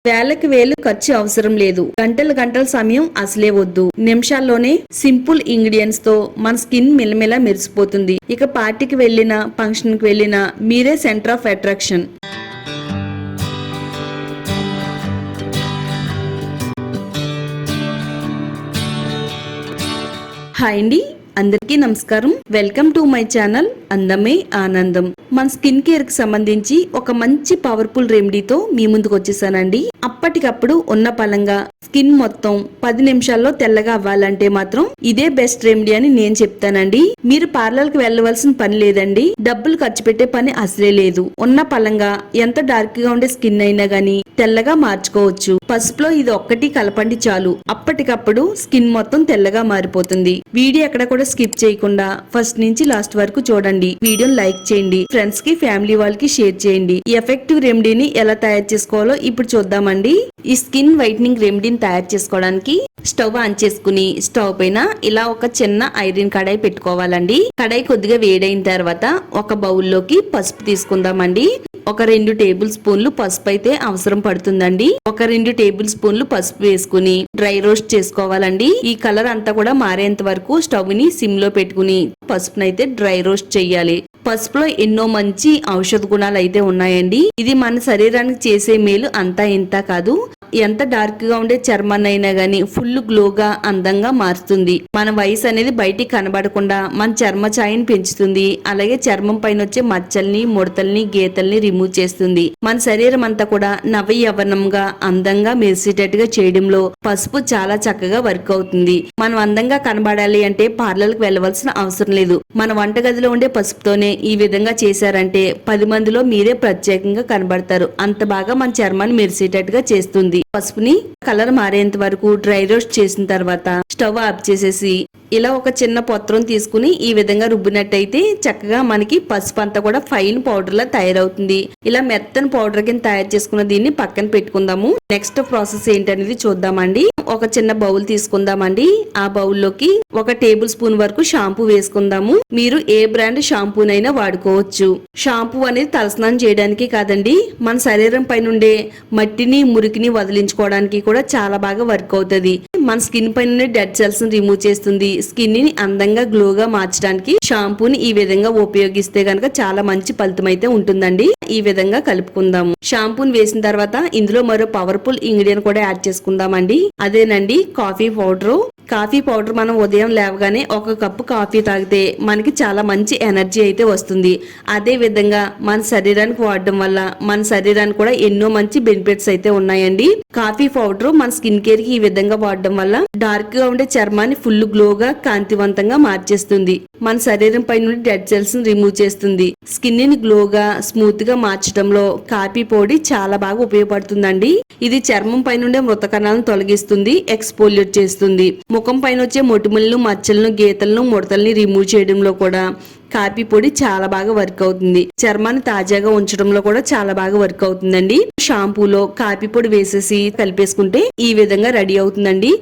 వేలకు వేలు ఖర్చు అవసరం లేదు. గంటల గంటల సమయం అసలే వద్దు. నిమిషాల్లోనే సింపుల్ ఇంగ్రీడియంట్స్ తో మన స్కిన్ మిలమిలా మెరిసిపోతుంది. ఇక పార్టీకి వెళ్ళినా ఫంక్షన్ కి వెళ్ళినా మీరే సెంటర్ ఆఫ్ అట్రాక్షన్. హాయ్ అండి, అందరికీ నమస్కారం. వెల్కమ్ టు మై ఛానల్ అందమే ఆనందం. మన స్కిన్ కేర్ కి సంబంధించి ఒక మంచి పవర్ఫుల్ రెమెడీతో మీ ముందుకు వచ్చేసానండి. అప్పటికప్పుడు ఉన్న పలంగా స్కిన్ మొత్తం 10 నిమిషాల్లో తెల్లగా అవ్వాలంటే మాత్రం ఇదే బెస్ట్ రెమెడీ అని నేను చెప్తానండి. మీరు పార్లర్ కి వెళ్ళవలసిన పని లేదండి. డబ్బులు ఖర్చు పెట్టే పని అసలే లేదు. ఉన్న పలంగా ఎంత డార్క్ గా ఉండే స్కిన్ అయినా గానీ తెల్లగా మార్చుకోవచ్చు. పసుపులో ఇది ఒక్కటి కలపండి చాలు, అప్పటికప్పుడు స్కిన్ మొత్తం తెల్లగా మారిపోతుంది. వీడియో ఎక్కడ కూడా స్కిప్ చేయకుండా ఫస్ట్ నుంచి లాస్ట్ వరకు చూడండి. వీడియోని లైక్ చేయండి, ఫ్రెండ్స్ కి ఫ్యామిలీ వాళ్ళకి షేర్ చేయండి. ఈ ఎఫెక్టివ్ రెమెడీని ఎలా తయారు చేసుకోవాలో ఇప్పుడు చూద్దామండి. ఈ స్కిన్ వైట్నింగ్ రెమెడీని తయారు చేసుకోవడానికి స్టవ్ ఆన్ చేసుకుని స్టవ్ పైన ఇలా ఒక చిన్న ఐరన్ కడాయి పెట్టుకోవాలండి. కడాయి కొద్దిగా వేడైన తర్వాత ఒక బౌల్లోకి పసుపు తీసుకుందామండి. ఒక 2 టేబుల్ స్పూన్లు పసుపు అయితే అవసరం పడుతుందండి. ఒక 2 టేబుల్ స్పూన్లు పసుపు వేసుకుని డ్రై రోస్ట్ చేసుకోవాలండి. ఈ కలర్ అంతా కూడా మారేంత వరకు స్టవ్ ని సిమ్ లో పెట్టుకుని పసుపునైతే డ్రై రోస్ట్ చెయ్యాలి. పసుపులో ఎన్నో మంచి ఔషధ గుణాలు అయితే ఉన్నాయండి. ఇది మన శరీరానికి చేసే మేలు అంతా ఇంత కాదు. ఎంత డార్క్ గా ఉండే చర్మాన్ని అయినా గానీ ఫుల్ గ్లోగా అందంగా మారుతుంది. మన వయసు అనేది బయటికి కనబడకుండా మన చర్మ ఛాయని పెంచుతుంది. అలాగే చర్మం పైన వచ్చే మచ్చల్ని, ముడతల్ని, గీతల్ని రిమూవ్ చేస్తుంది. మన శరీరం అంతా కూడా నవ యవ్వనంగా అందంగా మెరిసేటట్టుగా చేయడంలో పసుపు చాలా చక్కగా వర్క్ అవుతుంది. మనం అందంగా కనబడాలి అంటే పార్లర్ కి వెళ్ళవలసిన అవసరం లేదు. మన వంటగదిలో ఉండే పసుపుతోనే ఈ విధంగా చేశారంటే 10 మందిలో మీరే ప్రత్యేకంగా కనబడతారు. అంత బాగా మన చర్మాన్ని మెరిసేటట్టుగా చేస్తుంది. పసుపుని కలర్ మారేంత వరకు డ్రై రోస్ట్ చేసిన తర్వాత స్టవ్ ఆఫ్ చేసేసి ఇలా ఒక చిన్న పత్రం తీసుకుని ఈ విధంగా రుబ్బినట్టయితే చక్కగా మనకి పసుపు అంతా కూడా ఫైన్ పౌడర్ లా తయారవుతుంది. ఇలా మెత్తని పౌడర్ కింద తయారు చేసుకున్న దీన్ని పక్కన పెట్టుకుందాము. నెక్స్ట్ ప్రాసెస్ ఏంటనేది చూద్దామండి. ఒక చిన్న బౌల్ తీసుకుందామండి. ఆ బౌల్లోకి ఒక టేబుల్ స్పూన్ వరకు షాంపూ వేసుకుందాము. మీరు ఏ బ్రాండ్ షాంపూనైనా వాడుకోవచ్చు. షాంపూ అనేది తలస్నానం చేయడానికి కాదండి, మన శరీరం పైన ఉండే మట్టిని, మురికిని వదిలించుకోవడానికి కూడా చాలా బాగా వర్క్ అవుతుంది. మన స్కిన్ పైన డెడ్ సెల్స్ ని రిమూవ్ చేస్తుంది. స్కిన్ ని అందంగా గ్లోగా మార్చడానికి షాంపూని ఈ విధంగా ఉపయోగిస్తే గనక చాలా మంచి ఫలితం అయితే ఉంటుందండి. ఈ విధంగా కలుపుకుందాము. షాంపూని వేసిన తర్వాత ఇందులో మరో పవర్ఫుల్ ఇంగ్రీడియంట్ కూడా యాడ్ చేసుకుందామండి. అదేనండి కాఫీ పౌడర్. కాఫీ పౌడర్ మనం ఉదయం లేవగానే ఒక కప్పు కాఫీ తాగితే మనకి చాలా మంచి ఎనర్జీ అయితే వస్తుంది. అదే విధంగా మన శరీరానికి వాడడం వల్ల మన శరీరానికి కూడా ఎన్నో మంచి బెనిఫిట్స్ అయితే ఉన్నాయండి. కాఫీ పౌడర్ మన స్కిన్ కేర్ కి ఈ విధంగా వాడడం వల్ల డార్క్ గా ఉండే చర్మాన్ని ఫుల్ గ్లోగా, కాంతివంతంగా మార్చేస్తుంది. మన శరీరం పై నుండి డెడ్ సెల్స్ ని రిమూవ్ చేస్తుంది. స్కిన్ ని గ్లోగా, స్మూత్ గా మార్చడంలో కాఫీ పొడి చాలా బాగా ఉపయోగపడుతుందండి. ఇది చర్మం పై నుండే మృత కణాలను తొలగిస్తుంది, ఎక్స్పోల్యూట్ చేస్తుంది. ముఖం పైన వచ్చే మొటిమలను, మచ్చలను, గీతలను, ముడతల్ని రిమూవ్ చేయడంలో కూడా కాఫీ పొడి చాలా బాగా వర్క్ అవుతుంది. చర్మాన్ని తాజాగా ఉంచడంలో కూడా చాలా బాగా వర్క్ అవుతుందండి. షాంపూలో కాఫీ పొడి వేసేసి కలిపేసుకుంటే ఈ విధంగా రెడీ అవుతుందండి.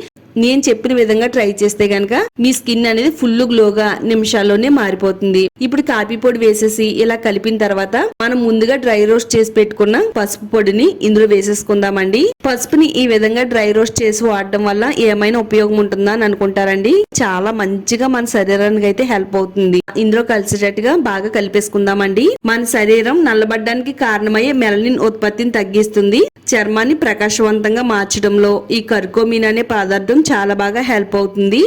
నేను చెప్పిన విధంగా ట్రై చేస్తే గనక మీ స్కిన్ అనేది ఫుల్ గ్లోగా నిమిషాల్లోనే మారిపోతుంది. ఇప్పుడు కాఫీ పొడి వేసేసి ఇలా కలిపిన తర్వాత మనం ముందుగా డ్రై రోస్ట్ చేసి పెట్టుకున్న పసుపు పొడిని ఇందులో వేసేసుకుందామండి. పసుపుని ఈ విధంగా డ్రై రోస్ట్ చేసి వాడడం వల్ల ఏమైనా ఉపయోగం ఉంటుందా అని అనుకుంటారండి. చాలా మంచిగా మన శరీరానికి అయితే హెల్ప్ అవుతుంది. ఇందులో కలిసేటట్టుగా బాగా కలిపేసుకుందామండి. మన శరీరం నల్లబడ్డానికి కారణమయ్యే మెలనిన్ ఉత్పత్తిని తగ్గిస్తుంది. చర్మాన్ని ప్రకాశవంతంగా మార్చడంలో ఈ కర్కోమిన్ అనే పదార్థం చాలా బాగా హెల్ప్ అవుతుంది.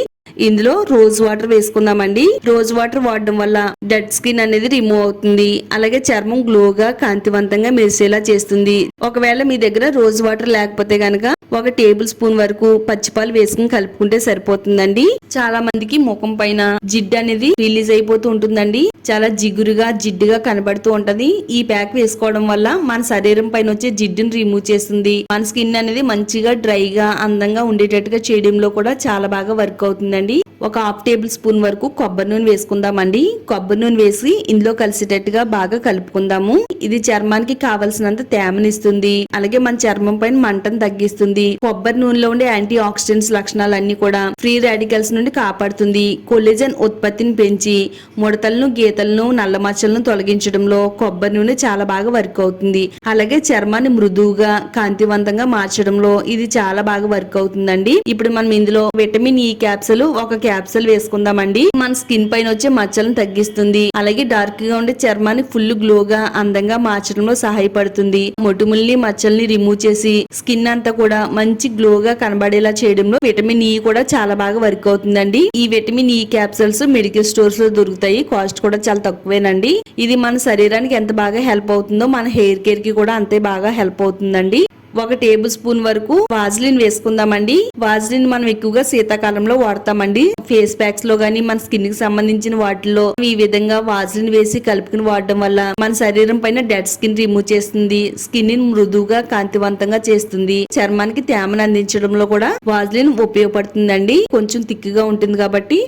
ఇందులో రోజ్ వాటర్ వేసుకుందామండి. రోజ్ వాటర్ వాడడం వల్ల డెడ్ స్కిన్ అనేది రిమూవ్ అవుతుంది. అలాగే చర్మం గ్లోగా, కాంతివంతంగా మెరిసేలా చేస్తుంది. ఒకవేళ మీ దగ్గర రోజ్ వాటర్ లేకపోతే గనక ఒక టేబుల్ స్పూన్ వరకు పచ్చిపాలు వేసుకుని కలుపుకుంటే సరిపోతుందండి. చాలా మందికి ముఖం పైన జిడ్డు అనేది రిలీజ్ అయిపోతూ ఉంటుందండి. చాలా జిగురుగా, జిడ్డుగా కనబడుతూ ఉంటది. ఈ ప్యాక్ వేసుకోవడం వల్ల మన శరీరం పైన వచ్చే జిడ్డుని రిమూవ్ చేస్తుంది. మన స్కిన్ అనేది మంచిగా డ్రైగా, అందంగా ఉండేటట్టుగా చేయడంలో కూడా చాలా బాగా వర్క్ అవుతుందండి. ఒక హాఫ్ టేబుల్ స్పూన్ వరకు కొబ్బరి నూనె వేసుకుందామండి. కొబ్బరి నూనె వేసి ఇందులో కలిసేటట్టుగా బాగా కలుపుకుందాము. ఇది చర్మానికి కావలసినంత తేమనిస్తుంది, అలాగే మన చర్మం పైన మంటను తగ్గిస్తుంది. కొబ్బరి నూనెలో ఉండే యాంటీ ఆక్సిడెంట్స్ లక్షణాలన్నీ కూడా ఫ్రీ రాడికల్స్ నుండి కాపాడుతుంది. కొల్లాజెన్ ఉత్పత్తిని పెంచి ముడతలను, గీతలను, నల్ల మచ్చలను తొలగించడంలో కొబ్బరి నూనె చాలా బాగా వర్క్ అవుతుంది. అలాగే చర్మాన్ని మృదువుగా, కాంతివంతంగా మార్చడంలో ఇది చాలా బాగా వర్క్ అవుతుందండి. ఇప్పుడు మనం ఇందులో విటమిన్ ఈ క్యాప్సూల్ ఒక క్యాప్సూల్ వేసుకుందామండి. మన స్కిన్ పైన వచ్చే మచ్చలను తగ్గిస్తుంది, అలాగే డార్క్ గా ఉండే చర్మాన్ని ఫుల్ గ్లోగా, అందంగా మార్చడంలో సహాయపడుతుంది. మొటిముల్ని, మచ్చల్ని రిమూవ్ చేసి స్కిన్ అంతా కూడా మంచి గ్లోగా కనబడేలా చేయడంలో విటమిన్ ఈ కూడా చాలా బాగా వర్క్ అవుతుందండి. ఈ vitamin E capsules medical stores లో దొరుకుతాయి. కాస్ట్ కూడా చాలా తక్కువేనండి. ఇది మన శరీరానికి ఎంత బాగా హెల్ప్ అవుతుందో మన హెయిర్ కేర్ కి కూడా అంతే బాగా హెల్ప్ అవుతుందండి. ఒక టేబుల్ స్పూన్ వరకు వాజ్లిన్ వేసుకుందామండి. వాజ్లిన్ మనం ఎక్కువగా శీతాకాలంలో వాడతామండి. ఫేస్ ప్యాక్స్ లో గానీ, మన స్కిన్ కి సంబంధించిన వాటిల్లో ఈ విధంగా వాజ్లిన్ వేసి కలుపుకుని వాడడం వల్ల మన శరీరం పైన డెడ్ స్కిన్ రిమూవ్ చేస్తుంది, స్కిన్ ని మృదువుగా, కాంతివంతంగా చేస్తుంది. చర్మానికి తేమను అందించడంలో కూడా వాజ్లిన్ ఉపయోగపడుతుందండి. కొంచెం తిక్కుగా ఉంటుంది కాబట్టి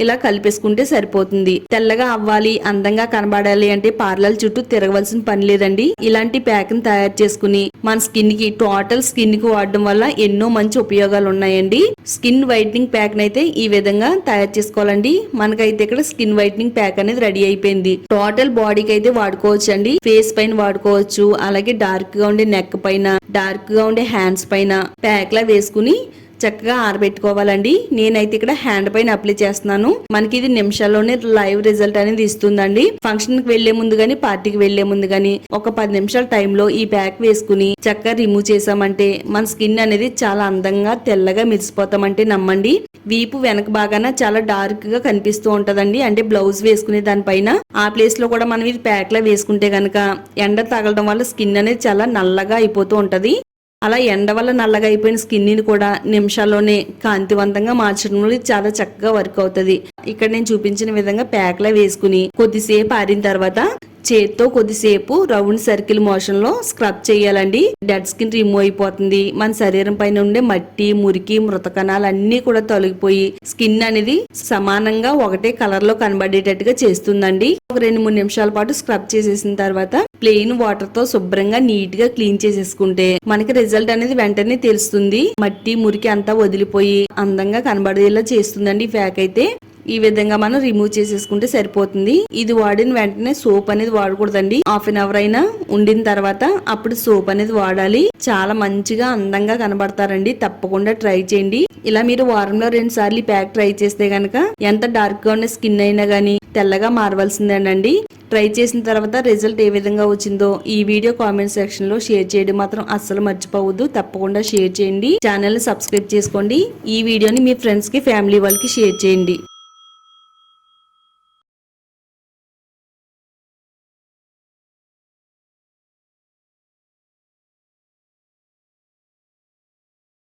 ఇలా కలిపేసుకుంటే సరిపోతుంది. తెల్లగా అవ్వాలి, అందంగా కనబడాలి అంటే పార్లర్ చుట్టూ తిరగవలసిన పని లేదండి. ఇలాంటి ప్యాక్ ని తయారు చేసుకుని మన స్కిన్ కి, టోటల్ స్కిన్ కి వాడడం వల్ల ఎన్నో మంచి ఉపయోగాలు ఉన్నాయండి. స్కిన్ వైట్నింగ్ ప్యాక్ నైతే ఈ విధంగా తయారు చేసుకోవాలండి. మనకైతే ఇక్కడ స్కిన్ వైట్నింగ్ ప్యాక్ అనేది రెడీ అయిపోయింది. టోటల్ బాడీకి అయితే వాడుకోవచ్చు అండి. ఫేస్ పైన వాడుకోవచ్చు, అలాగే డార్క్ గా ఉండే నెక్ పైన, డార్క్ గా ఉండే హ్యాండ్స్ పైన ప్యాక్ లా వేసుకుని చక్కగా ఆరబెట్టుకోవాలండి. నేనైతే ఇక్కడ హ్యాండ్ పైన అప్లై చేస్తున్నాను. మనకి ఇది నిమిషాల్లోనే లైవ్ రిజల్ట్ అనేది ఇస్తుందండి. ఫంక్షన్ కి వెళ్లే ముందు గానీ, పార్టీకి వెళ్లే ముందు గానీ ఒక 10 నిమిషాల టైంలో ఈ ప్యాక్ వేసుకుని చక్కగా రిమూవ్ చేసామంటే మన స్కిన్ అనేది చాలా అందంగా, తెల్లగా మెరిసిపోతామంటే నమ్మండి. వీపు వెనక బాగాన చాలా డార్క్ గా కనిపిస్తూ ఉంటదండి. అంటే బ్లౌజ్ వేసుకునే దానిపైన ఆ ప్లేస్ లో కూడా మనం ఇది ప్యాక్ లా వేసుకుంటే గనక ఎండ తగలడం వల్ల స్కిన్ అనేది చాలా నల్లగా అయిపోతూ ఉంటది. అలా ఎండ వల్ల నల్లగా అయిపోయిన స్కిన్ ని కూడా నిమిషాల్లోనే కాంతివంతంగా మార్చడంలో చాలా చక్కగా వర్క్ అవుతుంది. ఇక్కడ నేను చూపించిన విధంగా ప్యాక్ లా వేసుకుని కొద్దిసేపు ఆరిన తర్వాత చేత్తో కొద్దిసేపు రౌండ్ సర్కిల్ మోషన్ లో స్క్రబ్ చేయాలండి. డెడ్ స్కిన్ రిమూవ్ అయిపోతుంది. మన శరీరం పైన ఉండే మట్టి, మురికి, మృత కణాలు అన్ని కూడా తొలగిపోయి స్కిన్ అనేది సమానంగా ఒకటే కలర్ లో కనబడేటట్టుగా చేస్తుందండి. ఒక 2-3 నిమిషాల పాటు స్క్రబ్ చేసేసిన తర్వాత ప్లెయిన్ వాటర్ తో శుభ్రంగా నీట్ గా క్లీన్ చేసేసుకుంటే మనకి రిజల్ట్ అనేది వెంటనే తెలుస్తుంది. మట్టి, మురికి అంతా వదిలిపోయి అందంగా కనబడేలా చేస్తుందండి ఈ ప్యాక్ అయితే. ఈ విధంగా మనం రిమూవ్ చేసేసుకుంటే సరిపోతుంది. ఇది వాడిన వెంటనే సోప్ అనేది వాడకూడదండి. హాఫ్ అన్ అవర్ అయినా ఉండిన తర్వాత అప్పుడు సోప్ అనేది వాడాలి. చాలా మంచిగా, అందంగా కనబడతారండి. తప్పకుండా ట్రై చేయండి. ఇలా మీరు వారంలో 2 సార్లు ఈ ప్యాక్ ట్రై చేస్తే గనక ఎంత డార్క్ గా ఉన్న స్కిన్ అయినా గానీ తెల్లగా మారవలసిందేనండి. ట్రై చేసిన తర్వాత రిజల్ట్ ఏ విధంగా వచ్చిందో ఈ వీడియో కామెంట్ సెక్షన్ లో షేర్ చేయడం మాత్రం అస్సలు మర్చిపోవద్దు. తప్పకుండా షేర్ చేయండి. ఛానల్ ని సబ్స్క్రైబ్ చేసుకోండి. ఈ వీడియోని మీ ఫ్రెండ్స్ కి, ఫ్యామిలీ వాళ్ళకి షేర్ చేయండి.